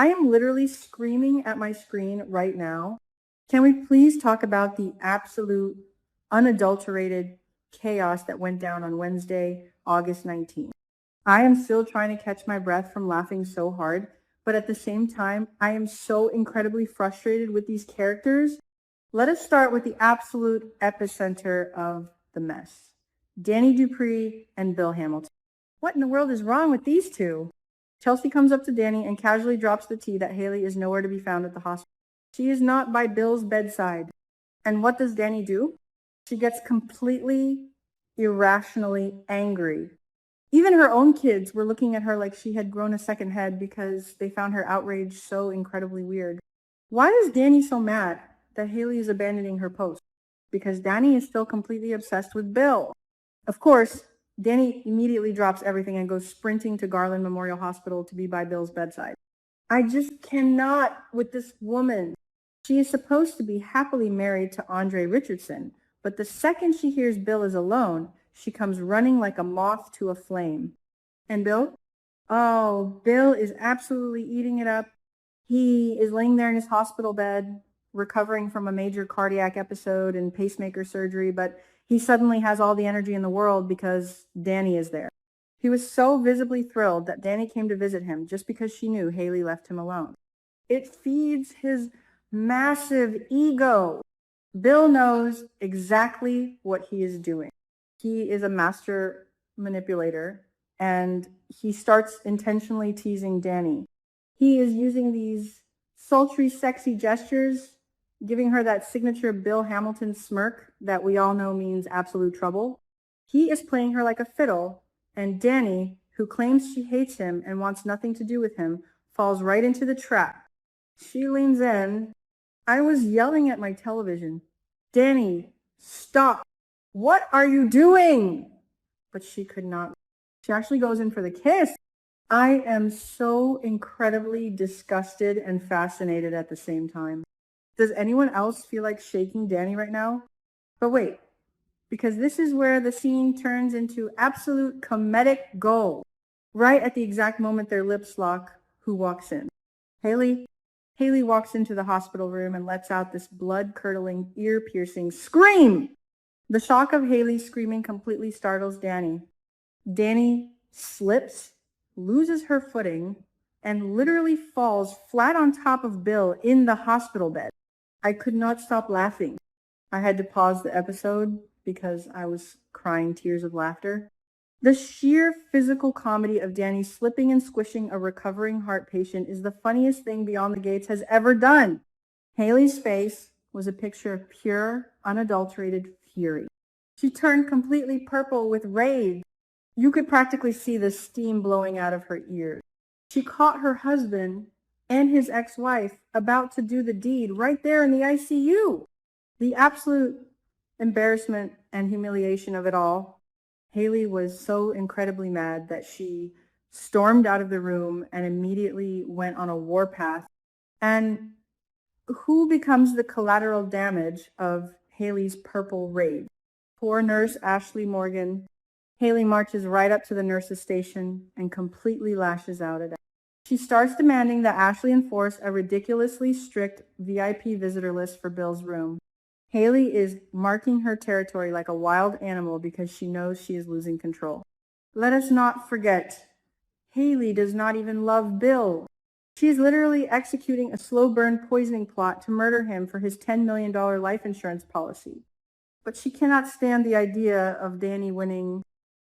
I am literally screaming at my screen right now. Can we please talk about the absolute unadulterated chaos that went down on Wednesday, August 19th? I am still trying to catch my breath from laughing so hard, but at the same time, I am so incredibly frustrated with these characters. Let us start with the absolute epicenter of the mess. Danny Dupree and Bill Hamilton. What in the world is wrong with these two? Chelsea comes up to Danny and casually drops the tea that Haley is nowhere to be found at the hospital. She is not by Bill's bedside. And what does Danny do? She gets completely irrationally angry. Even her own kids were looking at her like she had grown a second head because they found her outrage so incredibly weird. Why is Danny so mad that Haley is abandoning her post? Because Danny is still completely obsessed with Bill. Of course, Danny immediately drops everything and goes sprinting to Garland Memorial Hospital to be by Bill's bedside. I just cannot with this woman. She is supposed to be happily married to Andre Richardson, but the second she hears Bill is alone, she comes running like a moth to a flame. And Bill? Oh, Bill is absolutely eating it up. He is laying there in his hospital bed, recovering from a major cardiac episode and pacemaker surgery, but he suddenly has all the energy in the world because Danny is there. He was so visibly thrilled that Danny came to visit him just because she knew Haley left him alone. It feeds his massive ego. Bill knows exactly what he is doing. He is a master manipulator, and he starts intentionally teasing Danny. He is using these sultry, sexy gestures, giving her that signature Bill Hamilton smirk that we all know means absolute trouble. He is playing her like a fiddle, and Danny, who claims she hates him and wants nothing to do with him, falls right into the trap. She leans in. I was yelling at my television. Danny, stop. What are you doing? But she could not. She actually goes in for the kiss. I am so incredibly disgusted and fascinated at the same time. Does anyone else feel like shaking Danny right now? But wait, because this is where the scene turns into absolute comedic gold. Right at the exact moment their lips lock, who walks in? Haley? Haley walks into the hospital room and lets out this blood-curdling, ear-piercing scream. The shock of Haley screaming completely startles Danny. Danny slips, loses her footing, and literally falls flat on top of Bill in the hospital bed. I could not stop laughing. I had to pause the episode because I was crying tears of laughter. The sheer physical comedy of Danny slipping and squishing a recovering heart patient is the funniest thing Beyond the Gates has ever done. Haley's face was a picture of pure, unadulterated fury. She turned completely purple with rage. You could practically see the steam blowing out of her ears. She caught her husband and his ex-wife about to do the deed right there in the ICU. The absolute embarrassment and humiliation of it all. Haley was so incredibly mad that she stormed out of the room and immediately went on a warpath. And who becomes the collateral damage of Haley's purple rage? Poor nurse Ashley Morgan. Haley marches right up to the nurse's station and completely lashes out at her. She starts demanding that Ashley enforce a ridiculously strict VIP visitor list for Bill's room. Haley is marking her territory like a wild animal because she knows she is losing control. Let us not forget, Haley does not even love Bill. She is literally executing a slow burn poisoning plot to murder him for his $10 million life insurance policy. But she cannot stand the idea of Danny winning.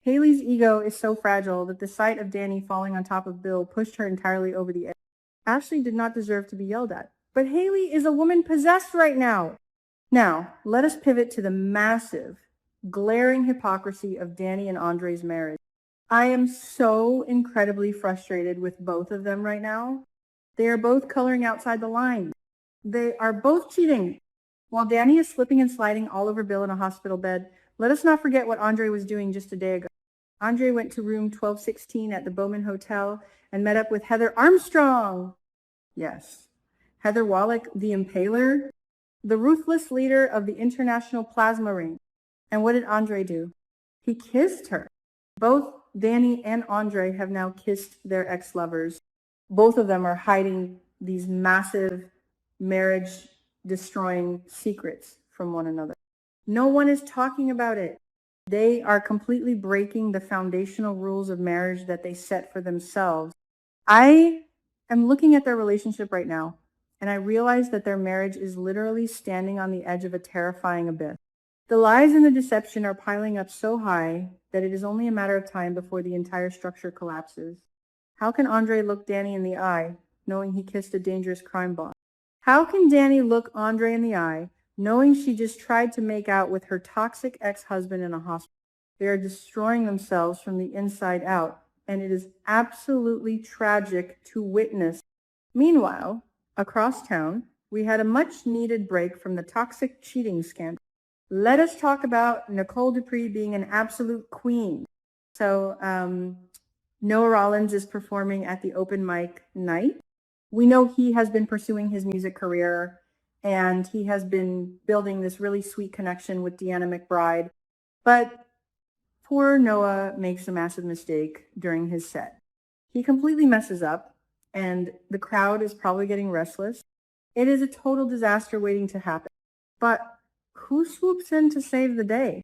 Haley's ego is so fragile that the sight of Danny falling on top of Bill pushed her entirely over the edge. Ashley did not deserve to be yelled at, but Haley is a woman possessed right now. Now, let us pivot to the massive, glaring hypocrisy of Danny and Andre's marriage. I am so incredibly frustrated with both of them right now. They are both coloring outside the line. They are both cheating. While Danny is slipping and sliding all over Bill in a hospital bed, let us not forget what Andre was doing just a day ago. Andre went to room 1216 at the Bowman Hotel and met up with Heather Armstrong. Yes, Heather Wallach, the Impaler, the ruthless leader of the International Plasma Ring. And what did Andre do? He kissed her. Both Danny and Andre have now kissed their ex-lovers. Both of them are hiding these massive marriage destroying secrets from one another. No one is talking about it. They are completely breaking the foundational rules of marriage that they set for themselves. I am looking at their relationship right now, and I realize that their marriage is literally standing on the edge of a terrifying abyss. The lies and the deception are piling up so high that it is only a matter of time before the entire structure collapses. How can Andre look Danny in the eye, knowing he kissed a dangerous crime boss? How can Danny look Andre in the eye, knowing she just tried to make out with her toxic ex-husband in a hospital? They are destroying themselves from the inside out, and it is absolutely tragic to witness. Meanwhile, across town, we had a much-needed break from the toxic cheating scandal. Let us talk about Nicole Dupree being an absolute queen. So, Noah Rollins is performing at the open mic night. We know he has been pursuing his music career, and he has been building this really sweet connection with Deanna McBride. But poor Noah makes a massive mistake during his set. He completely messes up, and the crowd is probably getting restless. It is a total disaster waiting to happen. But who swoops in to save the day?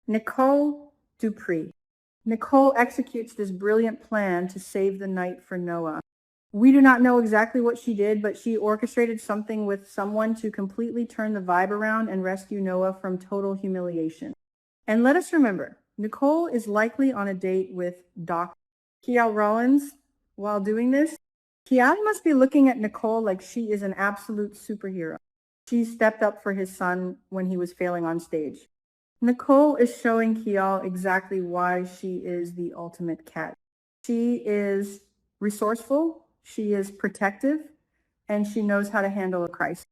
Nicole Dupree. Nicole executes this brilliant plan to save the night for Noah. We do not know exactly what she did, but she orchestrated something with someone to completely turn the vibe around and rescue Noah from total humiliation. And let us remember, Nicole is likely on a date with Dr. Kiel Rollins. While doing this, Kiel must be looking at Nicole like she is an absolute superhero. She stepped up for his son when he was failing on stage. Nicole is showing Kiel exactly why she is the ultimate cat. She is resourceful, she is protective, and she knows how to handle a crisis.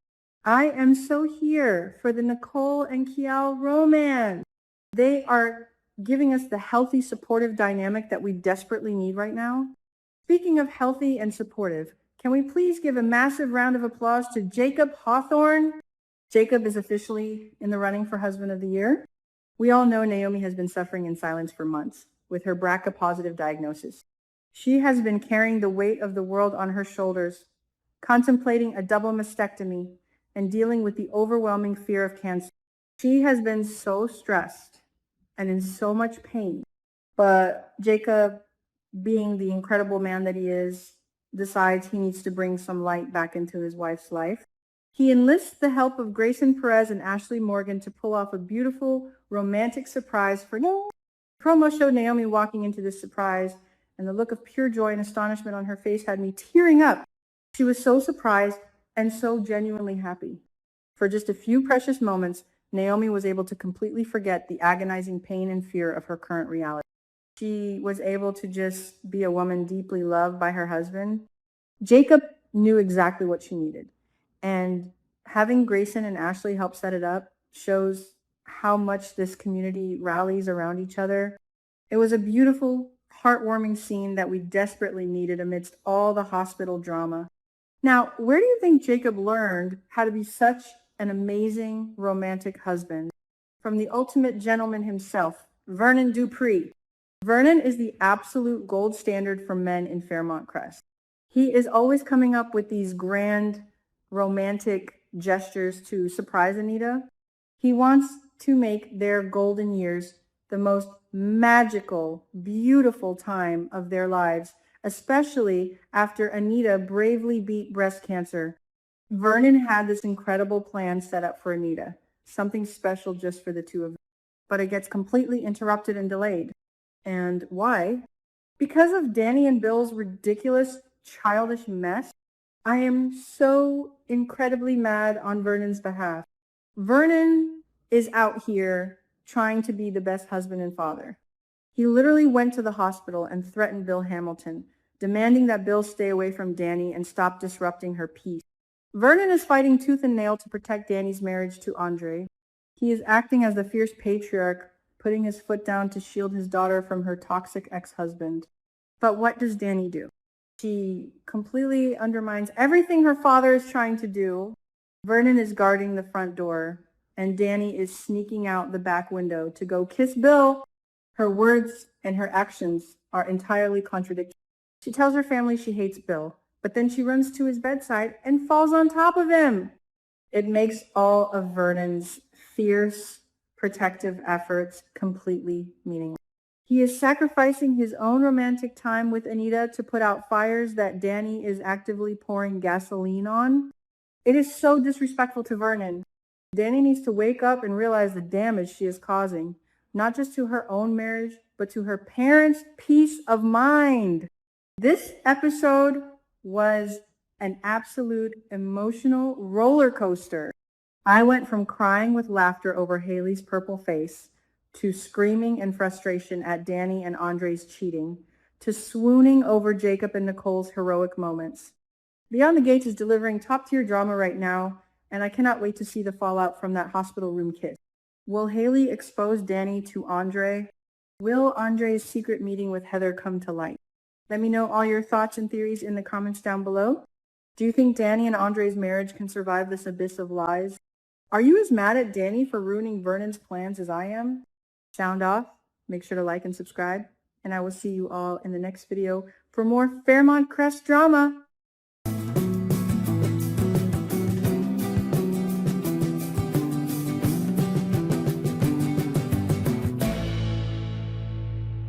I am so here for the Nicole and Kiel romance. They are giving us the healthy, supportive dynamic that we desperately need right now. Speaking of healthy and supportive, can we please give a massive round of applause to Jacob Hawthorne? Jacob is officially in the running for Husband of the Year. We all know Naomi has been suffering in silence for months with her BRCA-positive diagnosis. She has been carrying the weight of the world on her shoulders, contemplating a double mastectomy and dealing with the overwhelming fear of cancer. She has been so stressed and in so much pain, but Jacob, being the incredible man that he is, decides he needs to bring some light back into his wife's life. He enlists the help of Grayson Perez and Ashley Morgan to pull off a beautiful, romantic surprise for Naomi. The promo showed Naomi walking into this surprise, and the look of pure joy and astonishment on her face had me tearing up. She was so surprised and so genuinely happy. For just a few precious moments, Naomi was able to completely forget the agonizing pain and fear of her current reality. She was able to just be a woman deeply loved by her husband. Jacob knew exactly what she needed. And having Grayson and Ashley help set it up shows how much this community rallies around each other. It was a beautiful, heartwarming scene that we desperately needed amidst all the hospital drama. Now, where do you think Jacob learned how to be such an amazing romantic husband? From the ultimate gentleman himself, Vernon Dupree. Vernon is the absolute gold standard for men in Fairmont Crest. He is always coming up with these grand romantic gestures to surprise Anita. He wants to make their golden years the most magical, beautiful time of their lives, especially after Anita bravely beat breast cancer. Vernon had this incredible plan set up for Anita, something special just for the two of them, but it gets completely interrupted and delayed. And why? Because of Danny and Bill's ridiculous, childish mess. I am so incredibly mad on Vernon's behalf. Vernon is out here trying to be the best husband and father. He literally went to the hospital and threatened Bill Hamilton, demanding that Bill stay away from Danny and stop disrupting her peace. Vernon is fighting tooth and nail to protect Danny's marriage to Andre. He is acting as the fierce patriarch, putting his foot down to shield his daughter from her toxic ex-husband. But what does Danny do? She completely undermines everything her father is trying to do. Vernon is guarding the front door, and Danny is sneaking out the back window to go kiss Bill. Her words and her actions are entirely contradictory. She tells her family she hates Bill, but then she runs to his bedside and falls on top of him. It makes all of Vernon's fierce, protective efforts completely meaningless. He is sacrificing his own romantic time with Anita to put out fires that Danny is actively pouring gasoline on. It is so disrespectful to Vernon. Danny needs to wake up and realize the damage she is causing, not just to her own marriage, but to her parents' peace of mind. This episode was an absolute emotional roller coaster. I went from crying with laughter over Haley's purple face to screaming in frustration at Danny and Andre's cheating, to swooning over Jacob and Nicole's heroic moments. Beyond the Gates is delivering top-tier drama right now, and I cannot wait to see the fallout from that hospital room kiss. Will Haley expose Danny to Andre? Will Andre's secret meeting with Heather come to light? Let me know all your thoughts and theories in the comments down below. Do you think Danny and Andre's marriage can survive this abyss of lies? Are you as mad at Danny for ruining Vernon's plans as I am? Sound off, make sure to like and subscribe, and I will see you all in the next video for more Fairmont Crest drama.